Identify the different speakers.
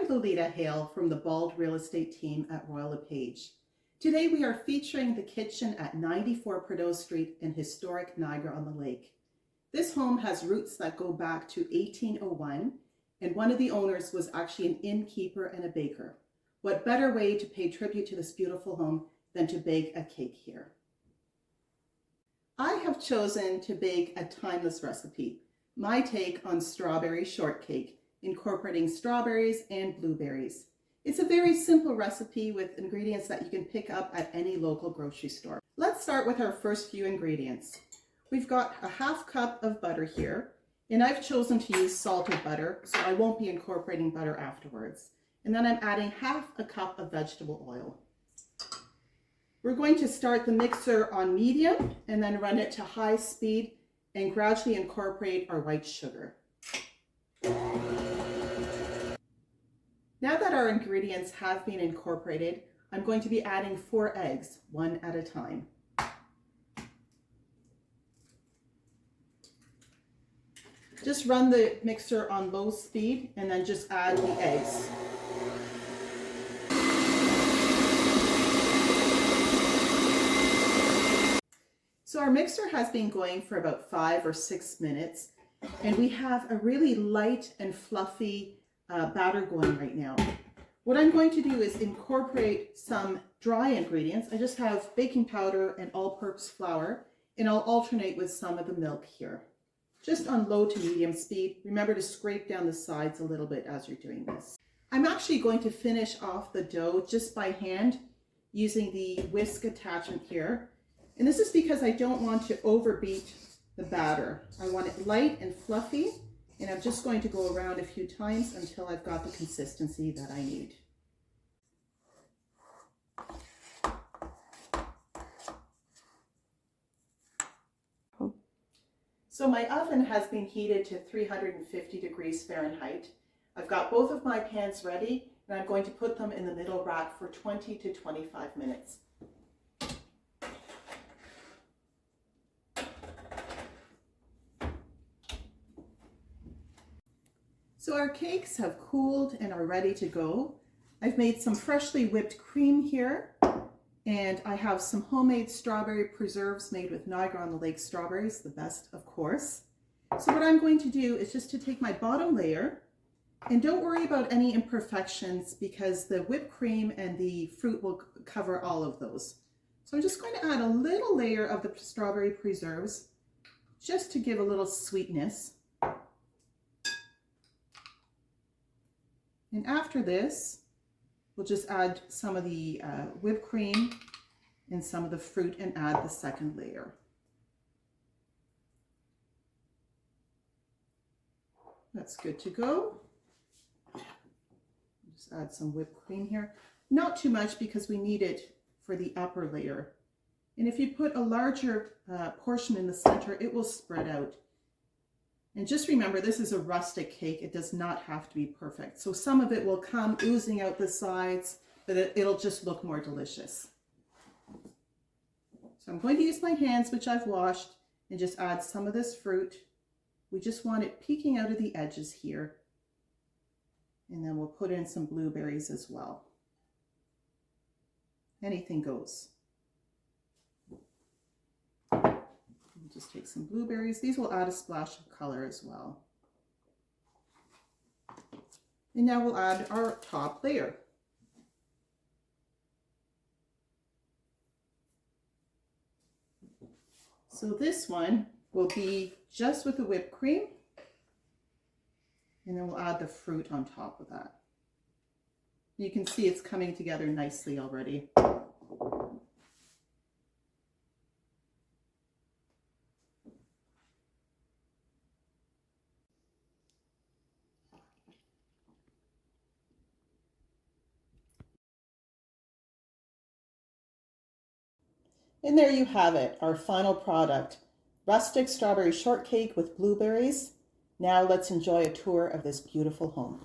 Speaker 1: I'm Lolita Hale from the Bald Real Estate team at Royal LePage. Today we are featuring the kitchen at 94 Prideaux Street in historic Niagara-on-the-Lake. This home has roots that go back to 1801, and one of the owners was actually an innkeeper and a baker. What better way to pay tribute to this beautiful home than to bake a cake here? I have chosen to bake a timeless recipe, my take on strawberry shortcake, incorporating strawberries and blueberries. It's a very simple recipe with ingredients that you can pick up at any local grocery store. Let's start with our first few ingredients. We've got a half cup of butter here, and I've chosen to use salted butter, so I won't be incorporating butter afterwards. And then I'm adding half a cup of vegetable oil. We're going to start the mixer on medium and then run it to high speed and gradually incorporate our white sugar. Now that our ingredients have been incorporated, I'm going to be adding 4 eggs, one at a time. Just run the mixer on low speed and then just add the eggs. So our mixer has been going for about 5 or 6 minutes, and we have a really light and fluffy batter going right now. What I'm going to do is incorporate some dry ingredients. I just have baking powder and all-purpose flour, and I'll alternate with some of the milk here. Just on low to medium speed. Remember to scrape down the sides a little bit as you're doing this. I'm actually going to finish off the dough just by hand using the whisk attachment here. And this is because I don't want to overbeat the batter. I want it light and fluffy, and I'm just going to go around a few times until I've got the consistency that I need. So my oven has been heated to 350 degrees Fahrenheit. I've got both of my pans ready, and I'm going to put them in the middle rack for 20 to 25 minutes. So our cakes have cooled and are ready to go. I've made some freshly whipped cream here, and I have some homemade strawberry preserves made with Niagara-on-the-Lake strawberries, the best of course. So what I'm going to do is just to take my bottom layer, and don't worry about any imperfections because the whipped cream and the fruit will cover all of those. So I'm just going to add a little layer of the strawberry preserves just to give a little sweetness. And after this, we'll just add some of the whipped cream and some of the fruit and add the second layer. That's good to go. Just add some whipped cream here. Not too much because we need it for the upper layer. And if you put a larger portion in the center, it will spread out. And just remember, this is a rustic cake. It does not have to be perfect. So some of it will come oozing out the sides, but it'll just look more delicious. So I'm going to use my hands, which I've washed, and just add some of this fruit. We just want it peeking out of the edges here. And then we'll put in some blueberries as well. Anything goes. Just take some blueberries. These will add a splash of color as well. And now we'll add our top layer. So this one will be just with the whipped cream, and then we'll add the fruit on top of that. You can see it's coming together nicely already. And there you have it, our final product, rustic strawberry shortcake with blueberries. Now let's enjoy a tour of this beautiful home.